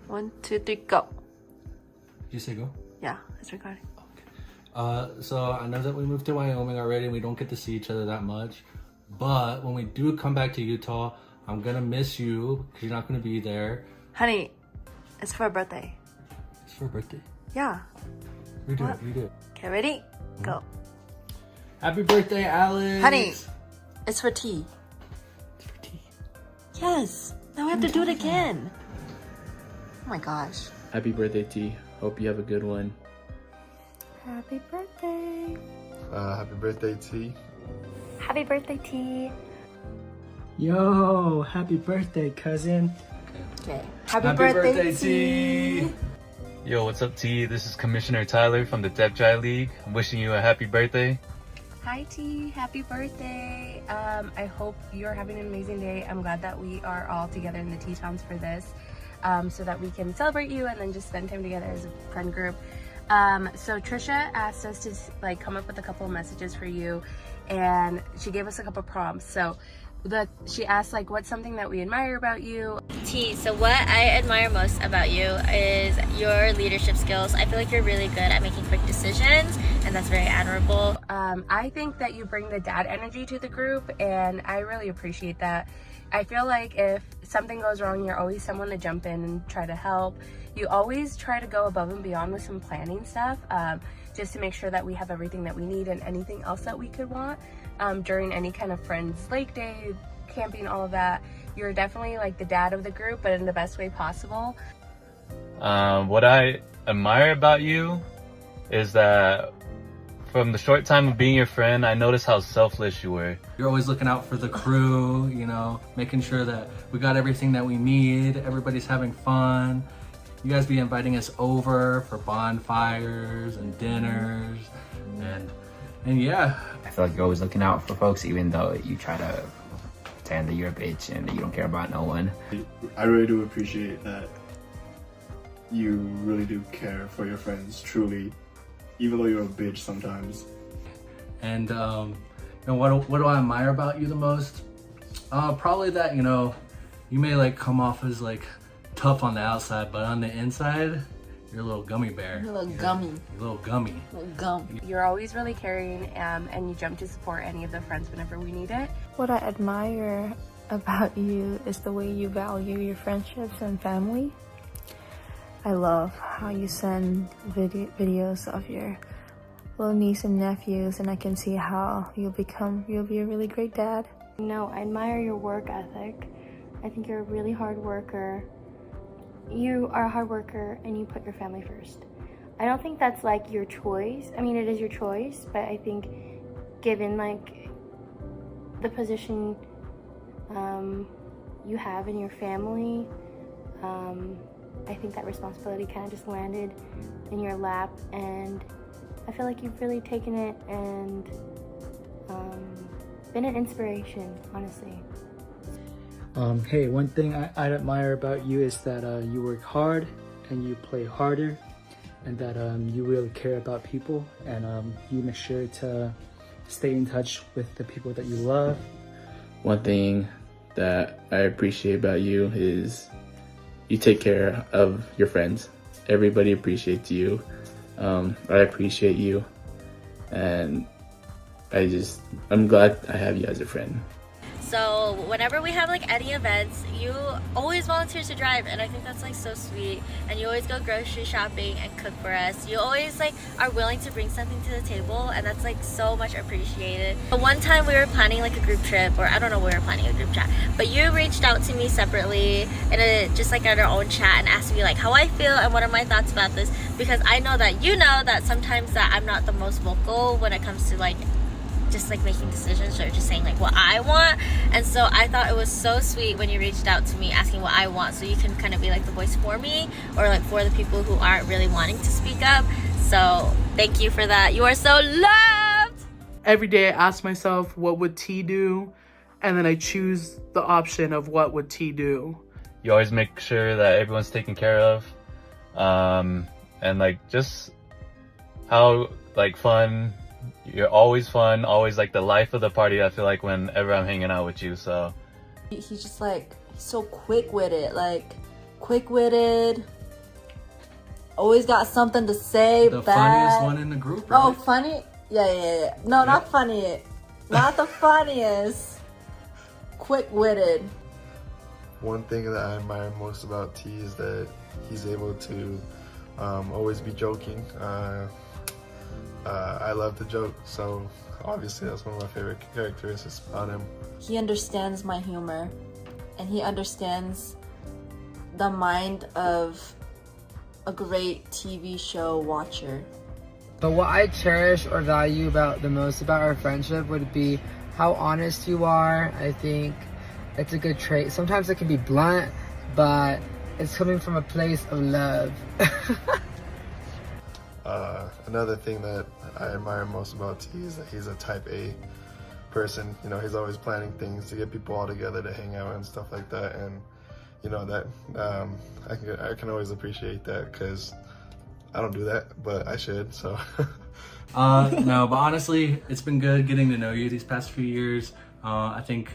1, 2, 3, go. Did you say go? Yeah, it's recording. So I know that we moved to Wyoming already and we don't get to see each other that much. But when we do come back to Utah, I'm gonna miss you because you're not gonna be there. Honey, it's for a birthday. It's for a birthday. Yeah. Redo it, redo it. Okay, ready? Go. Happy birthday, Alex! Honey, it's for tea. It's for tea. Yes. Now we have to do it again. Oh my gosh. Happy birthday, T. Hope you have a good one. Happy birthday. Happy birthday, T. Happy birthday, T. Yo, happy birthday, cousin. Okay. Happy birthday, T. Yo, what's up, T? This is Commissioner Tyler from the Dep Jai League. I'm wishing you a happy birthday. Hi, T. Happy birthday. I hope you're having an amazing day. I'm glad that we are all together in the T-Towns for this, so that we can celebrate you and then just spend time together as a friend group. So Trisha asked us to come up with a couple of messages for you, and she gave us a couple prompts. So she asked what's something that we admire about you. T, so what I admire most about you is your leadership skills. I feel like you're really good at making quick decisions, and that's very admirable. I think that you bring the dad energy to the group, and I really appreciate that. I feel like if something goes wrong, you're always someone to jump in and try to help. You always try to go above and beyond with some planning stuff, just to make sure that we have everything that we need and anything else that we could want during any kind of friends lake day, camping, all of that. You're definitely the dad of the group, but in the best way possible. What I admire about you is that from the short time of being your friend, I noticed how selfless you were. You're always looking out for the crew, making sure that we got everything that we need, everybody's having fun. You guys be inviting us over for bonfires and dinners, and yeah. I feel like you're always looking out for folks, even though you try to pretend that you're a bitch and that you don't care about no one. I really do appreciate that you really do care for your friends, truly, even though you're a bitch sometimes. And what do I admire about you the most? Probably that you may come off as tough on the outside, but on the inside, you're a little gummy bear. You're a little gummy. You're a little gummy. Little gum. You're always really caring, and you jump to support any of the friends whenever we need it. What I admire about you is the way you value your friendships and family. I love how you send videos of your little niece and nephews, and I can see how you'll be a really great dad. No, I admire your work ethic. I think you're a really hard worker. You are a hard worker and you put your family first. I don't think that's your choice. I mean, it is your choice, but I think given the position you have in your family, I think that responsibility kind of just landed in your lap, and I feel like you've really taken it and been an inspiration, honestly. Hey, one thing I admire about you is that you work hard and you play harder, and that you really care about people, and you make sure to stay in touch with the people that you love. One thing that I appreciate about you is you take care of your friends. Everybody appreciates you. I appreciate you, and I'm glad I have you as a friend. So whenever we have any events, you always volunteer to drive, and I think that's so sweet. And you always go grocery shopping and cook for us. You always are willing to bring something to the table, and that's so much appreciated. But one time we were planning a group trip, or I don't know, we were planning a group chat, but you reached out to me separately and just in our own chat and asked me how I feel and what are my thoughts about this, because I know that sometimes that I'm not the most vocal when it comes to just making decisions or just saying what I want. And so I thought it was so sweet when you reached out to me asking what I want, so you can kind of be the voice for me, or for the people who aren't really wanting to speak up. So thank you for that. You are so loved. Every day I ask myself, what would T do? And then I choose the option of what would T do. You always make sure that everyone's taken care of, and just how fun. You're always fun, always the life of the party, I feel whenever I'm hanging out with you. So He's just he's so quick-witted, quick-witted, Always got something to say. The bad. funniest one in the group, right? Oh, funny? Yeah. No, not funny. Not the funniest. Quick-witted. One thing that I admire most about T is that he's able to always be joking. I love to joke, so obviously that's one of my favorite characteristics about him. He understands my humor, and he understands the mind of a great TV show watcher. But what I cherish or value the most about our friendship would be how honest you are. I think it's a good trait. Sometimes it can be blunt, but it's coming from a place of love. Another thing that I admire most about T is that he's a type A person. You know, he's always planning things to get people all together to hang out and stuff like that. And you know that I can always appreciate that because I don't do that, but I should. So. No, but honestly, it's been good getting to know you these past few years. I think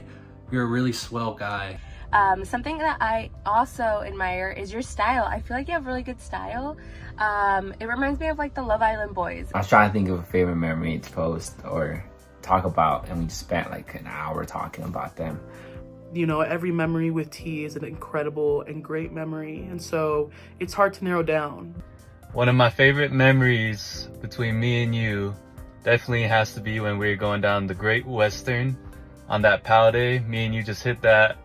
you're a really swell guy. Something that I also admire is your style. I feel like you have really good style. It reminds me of like the Love Island boys. I was trying to think of a favorite memory to post or talk about, and we just spent like an hour talking about them. You know, every memory with T is an incredible and great memory, and so it's hard to narrow down. One of my favorite memories between me and you definitely has to be when we were going down the Great Western on that POW day. Me and you just hit that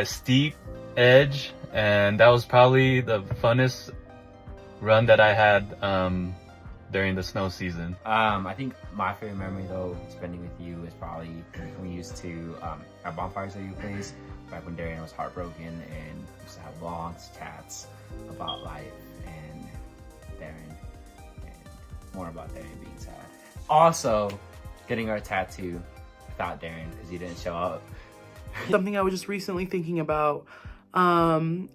steep edge, and that was probably the funnest run that I had during the snow season. I think my favorite memory though, spending with you, is probably when we used to our bonfires at your place back when Darian was heartbroken, and we used to have long chats about life and Darren, and more about Darren being sad. Also, getting our tattoo without Darren because he didn't show up. Something I was just recently thinking about,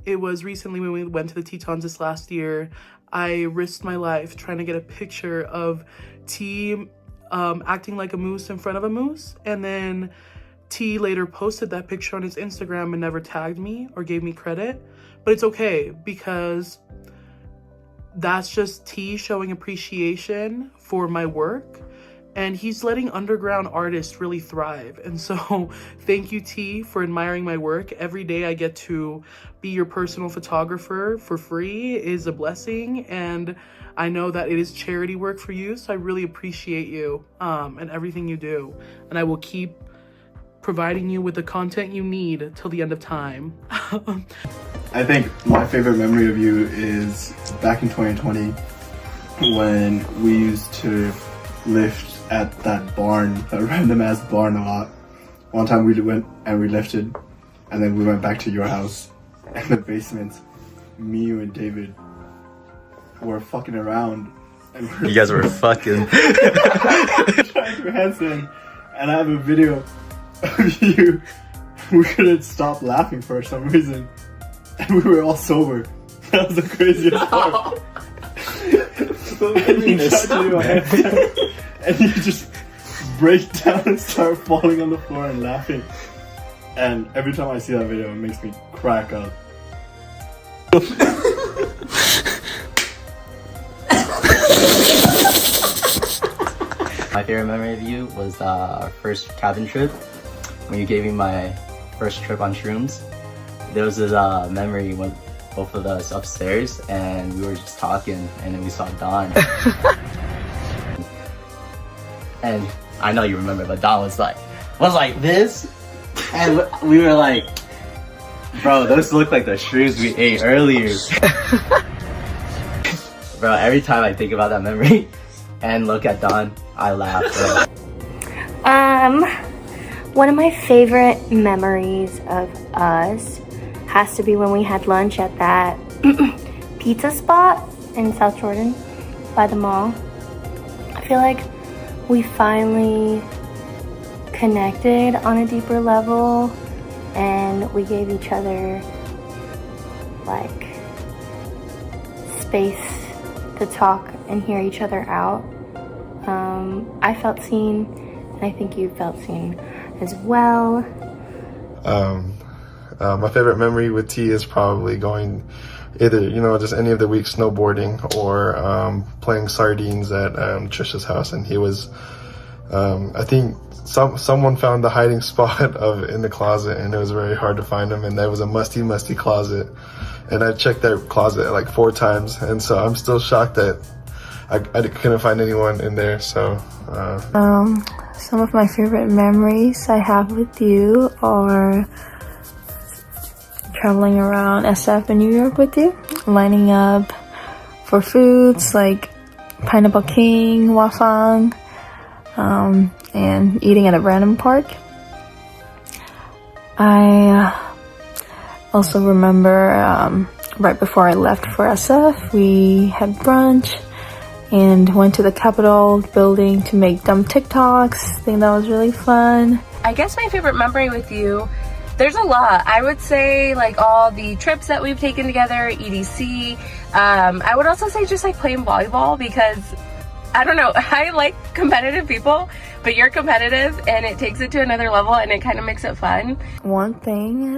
it was recently when we went to the Tetons this last year. I risked my life trying to get a picture of T acting like a moose in front of a moose, and then T later posted that picture on his Instagram and never tagged me or gave me credit. But it's okay because that's just T showing appreciation for my work, and he's letting underground artists really thrive. And so thank you, T, for admiring my work. Every day I get to be your personal photographer for free is a blessing, and I know that it is charity work for you, so I really appreciate you and everything you do, and I will keep providing you with the content you need till the end of time. I think my favorite memory of you is back in 2020 when we used to lift at that barn, that random ass barn a lot. One time we went and we lifted, and then we went back to your house in the basement. Me, you, and David were fucking around. And you guys were fucking trying to handstand, and I have a video of you. We couldn't stop laughing for some reason, and we were all sober. That was the craziest part. And you tried to do a handstand, and you just break down and start falling on the floor and laughing. And every time I see that video, it makes me crack up. My favorite memory of you was our first cabin trip, when you gave me my first trip on shrooms. There was this memory when both of us upstairs and we were just talking, and then we saw Dawn. And I know you remember, but Dawn was like this, and we were like, bro, those look like the shrooms we ate earlier. Bro, every time I think about that memory and look at Dawn, I laugh, bro. One of my favorite memories of us has to be when we had lunch at that pizza spot in South Jordan by the mall. I feel like we finally connected on a deeper level, and we gave each other like space to talk and hear each other out. I felt seen, and I think you felt seen as well. My favorite memory with T is probably going either, you know, just any of the week snowboarding or playing sardines at Trisha's house. And he was, I think someone found the hiding spot in the closet, and it was very hard to find him. And there was a musty closet. And I checked that closet like 4 times. And so I'm still shocked that I couldn't find anyone in there. So, some of my favorite memories I have with you are traveling around SF in New York with you, lining up for foods like Pineapple King, Wafang, and eating at a random park. I also remember right before I left for SF, we had brunch and went to the Capitol building to make dumb TikToks. I think that was really fun. I guess my favorite memory with you, there's a lot. I would say like all the trips that we've taken together, EDC. I would also say just like playing volleyball, because I don't know, I like competitive people, but you're competitive and it takes it to another level and it kind of makes it fun. One thing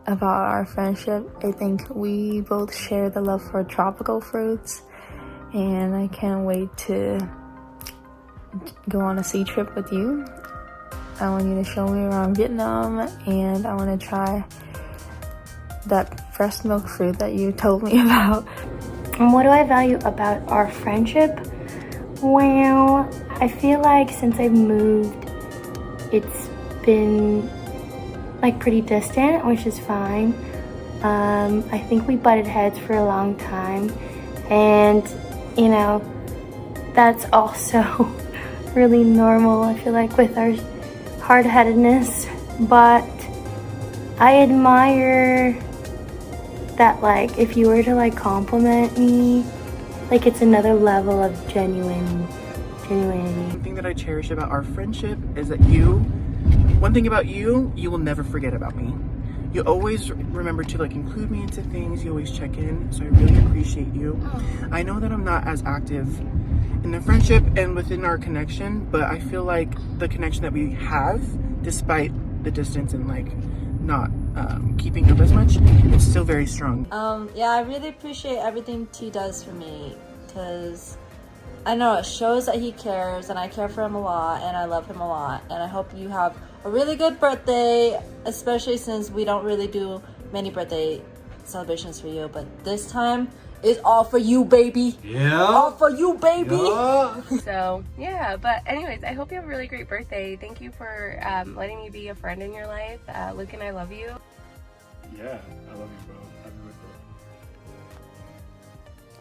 about our friendship, I think we both share the love for tropical fruits, and I can't wait to go on a sea trip with you. I want you to show me around Vietnam, and I want to try that fresh milk fruit that you told me about. And what do I value about our friendship? Well, I feel like since I've moved, it's been like pretty distant, which is fine. I think we butted heads for a long time, and you know, that's also really normal, I feel like, with our hard-headedness. But I admire that, like, if you were to like compliment me, like, it's another level of genuinity. One thing that I cherish about our friendship is that one thing about you will never forget about me. You always remember to like include me into things, you always check in, so I really appreciate you. I know that I'm not as active in the friendship and within our connection, but I feel like the connection that we have, despite the distance and like not keeping up as much, it's still very strong. Yeah, I really appreciate everything T does for me, because I know it shows that he cares, and I care for him a lot, and I love him a lot, and I hope you have a really good birthday, especially since we don't really do many birthday celebrations for you, but this time is all for you, baby. Yeah. All for you, baby. Yeah. So yeah, but anyways, I hope you have a really great birthday. Thank you for letting me be a friend in your life. Luke and I love you. Yeah, I love you, bro. Happy birthday.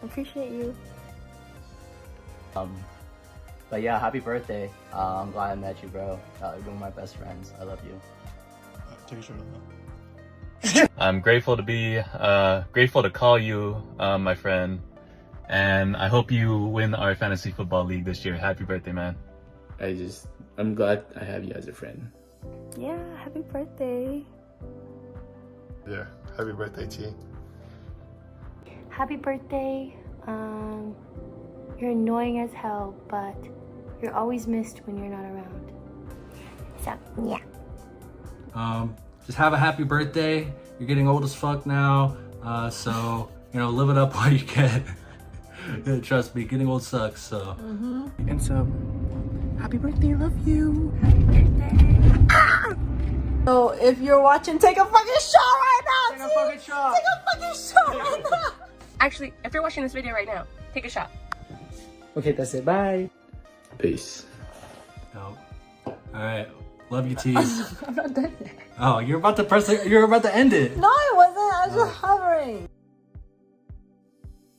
I appreciate you. But yeah, happy birthday. I'm glad I met you, bro. You're one of my best friends. I love you. Take a shirt off. I'm grateful to be, grateful to call you, my friend. And I hope you win our fantasy football league this year. Happy birthday, man. I'm glad I have you as a friend. Yeah, happy birthday. Yeah, happy birthday, T. Happy birthday. You're annoying as hell, but you're always missed when you're not around. So, yeah. Just have a happy birthday. You're getting old as fuck now. So, you know, live it up while you can. Trust me, getting old sucks, so. And so, happy birthday, I love you. Happy birthday. So if you're watching, take a fucking shot right now. Take a fucking shot. Take a fucking shot right now. Actually, if you're watching this video right now, take a shot. Okay, that's it. Bye. Peace. No. All right. Love you, tease. I'm not done yet. Oh, you're about to end it. No, I wasn't. I was just hovering.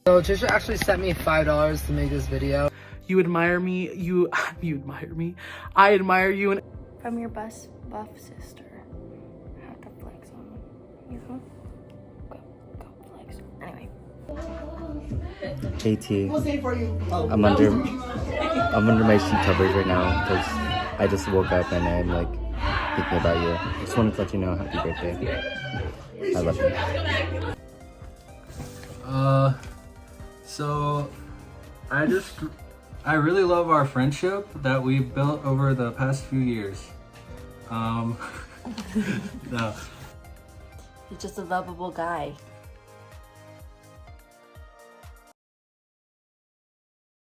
So Trisha actually sent me $5 to make this video. You admire me. You admire me. I admire you. And From your buff sister. Have to flex on you. Go flex. Anyway. KT, I'm under my sheet covers right now because I just woke up and I'm like thinking about you. I just wanted to let you know happy birthday. I love you. So I really love our friendship that we've built over the past few years. No. He's just a lovable guy.